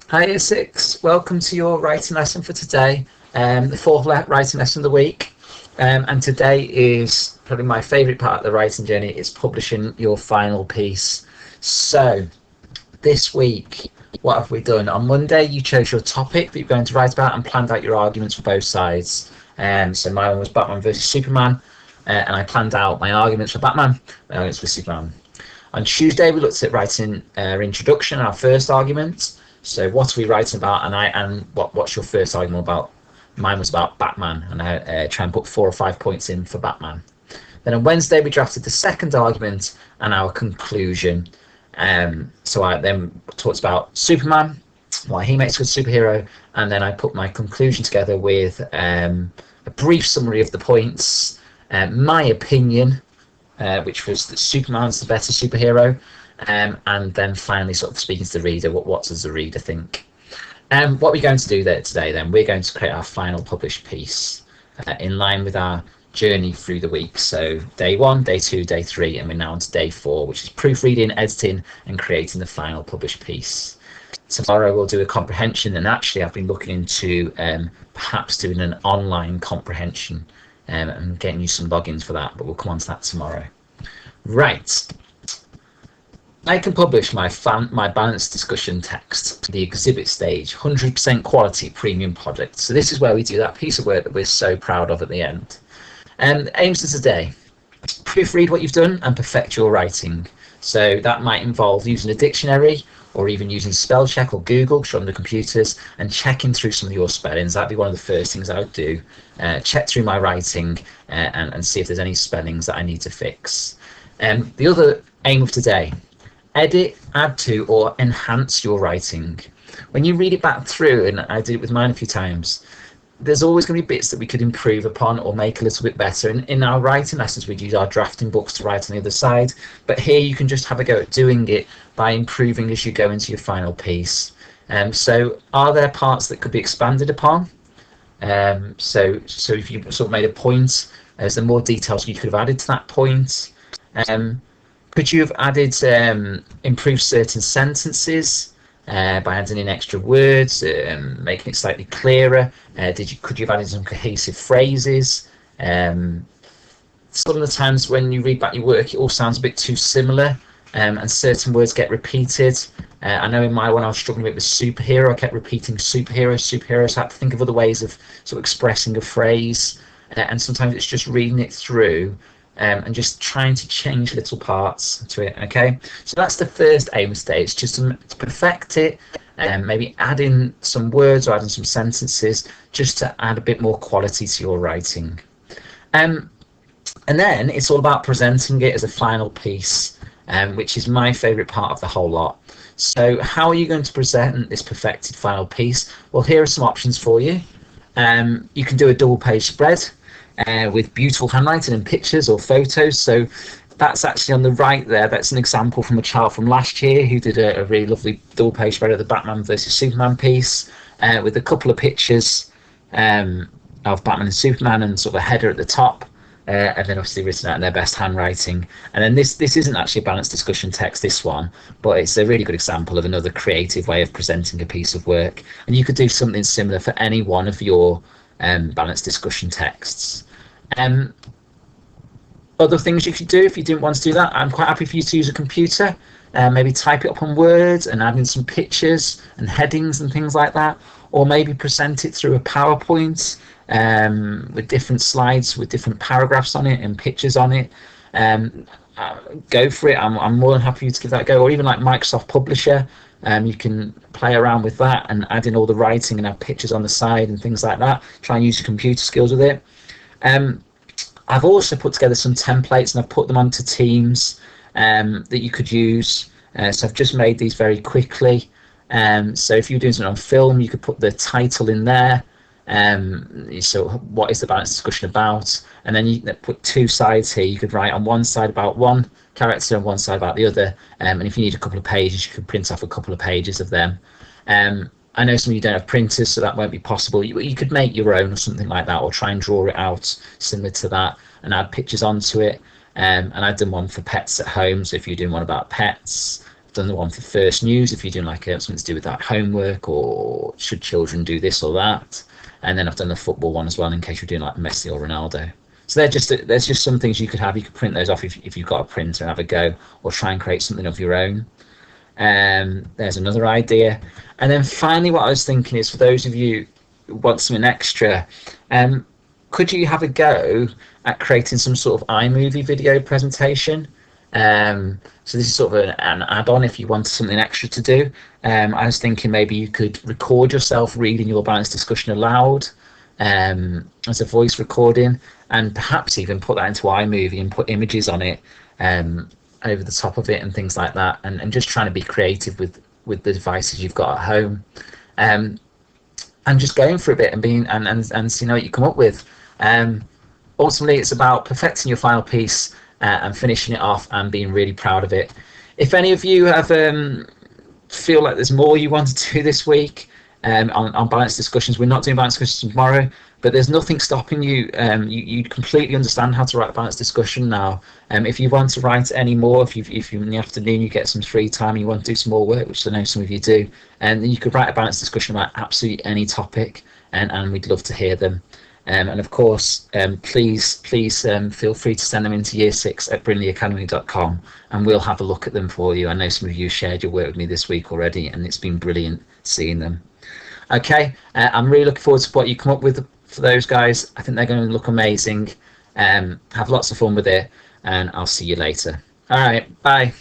Hi, Essex. Welcome to your writing lesson for today, the fourth writing lesson of the week. And today is probably my favourite part of the writing journey. Is publishing your final piece. So this week, what have we done? On Monday, you chose your topic that you're going to write about and planned out your arguments for both sides. So my one was Batman versus Superman, and I planned out my arguments for Batman, my arguments for Superman. On Tuesday, we looked at writing our introduction, our first argument. So what are we writing about? And what's your first argument about? Mine was about Batman, and I try and put 4 or 5 points in for Batman. Then on Wednesday, we drafted the second argument and our conclusion. So I then talked about Superman, why he makes a good superhero, and then I put my conclusion together with a brief summary of the points, my opinion, which was that Superman's the better superhero, and then finally sort of speaking to the reader, what does the reader think? What we're going to do there today, then, we're going to create our final published piece in line with our journey through the week. So day 1, day 2, day 3, and we're now on to day 4, which is proofreading, editing, and creating the final published piece. Tomorrow we'll do a comprehension, and actually I've been looking into perhaps doing an online comprehension and getting you some logins for that, but we'll come on to that tomorrow. Right. I can publish my balanced discussion text to the exhibit stage, 100% quality premium product. So this is where we do that piece of work that we're so proud of at the end. Aims of today: proofread what you've done and perfect your writing. So that might involve using a dictionary or even using spell check or Google, because you're on the computers, and checking through some of your spellings. That'd be one of the first things I would do. Check through my writing and see if there's any spellings that I need to fix. The other aim of today: edit, add to, or enhance your writing. When you read it back through, and I did it with mine a few times, there's always going to be bits that we could improve upon or make a little bit better. And in our writing lessons, we'd use our drafting books to write on the other side. But here you can just have a go at doing it by improving as you go into your final piece. So are there parts that could be expanded upon? So if you sort of made a point, is there more details you could have added to that point? Could you have added, improved certain sentences by adding in extra words, making it slightly clearer? Could you have added some cohesive phrases? Some of the times when you read back your work, it all sounds a bit too similar, and certain words get repeated. I know in my one I was struggling with superhero. I kept repeating superhero, so I had to think of other ways of sort of expressing a phrase, and sometimes it's just reading it through and just trying to change little parts to it. Okay, so that's the first aim today. It's just to perfect it, and maybe add in some words or add in some sentences just to add a bit more quality to your writing. And then it's all about presenting it as a final piece, which is my favourite part of the whole lot. So how are you going to present this perfected final piece? Well, here are some options for you. You can do a double page spread with beautiful handwriting and pictures or photos. So that's actually on the right there. That's an example from a child from last year who did a really lovely double page spread of the Batman versus Superman piece with a couple of pictures of Batman and Superman and sort of a header at the top, and then obviously written out in their best handwriting. And then this isn't actually a balanced discussion text, this one, but it's a really good example of another creative way of presenting a piece of work. And you could do something similar for any one of your balanced discussion texts. Other things you could do if you didn't want to do that, I'm quite happy for you to use a computer, maybe type it up on Word and add in some pictures and headings and things like that, or maybe present it through a PowerPoint with different slides with different paragraphs on it and pictures on it. Go for it. I'm more than happy for you to give that a go. Or even like Microsoft Publisher, you can play around with that and add in all the writing and have pictures on the side and things like that. Try and use your computer skills with it. I've also put together some templates and I've put them onto Teams that you could use. So I've just made these very quickly. So if you're doing something on film, you could put the title in there. So what is the balanced discussion about? And then you put 2 sides here. You could write on one side about one character and one side about the other. And if you need a couple of pages, you could print off a couple of pages of them. I know some of you don't have printers, so that won't be possible. You could make your own or something like that, or try and draw it out similar to that and add pictures onto it. And I've done one for pets at home, so if you're doing one about pets, done the one for first news if you're doing like something to do with that homework, or should children do this or that. And then I've done the football one as well in case you're doing like Messi or Ronaldo. So there's just some things you could have. You could print those off if you've got a printer and have a go, or try and create something of your own. There's another idea. And then finally, what I was thinking is, for those of you who want something extra, could you have a go at creating some sort of iMovie video presentation? So this is sort of an add-on if you wanted something extra to do. I was thinking maybe you could record yourself reading your balanced discussion aloud as a voice recording, and perhaps even put that into iMovie and put images on it over the top of it and things like that, and just trying to be creative with the devices you've got at home, and just going for a bit and being and seeing what you come up with. Ultimately, it's about perfecting your final piece and finishing it off and being really proud of it. If any of you have feel like there's more you want to do this week on balanced discussions, we're not doing balanced discussions tomorrow, but there's nothing stopping you. You completely understand how to write a balanced discussion now. If you want to write any more, if you in the afternoon you get some free time and you want to do some more work, which I know some of you do, and then you could write a balanced discussion about absolutely any topic, and we'd love to hear them. And of course, please feel free to send them into year6@brindleyacademy.com, and we'll have a look at them for you. I know some of you shared your work with me this week already, and it's been brilliant seeing them. Okay, I'm really looking forward to what you come up with for those guys. I think they're going to look amazing. Have lots of fun with it, and I'll see you later. All right, bye.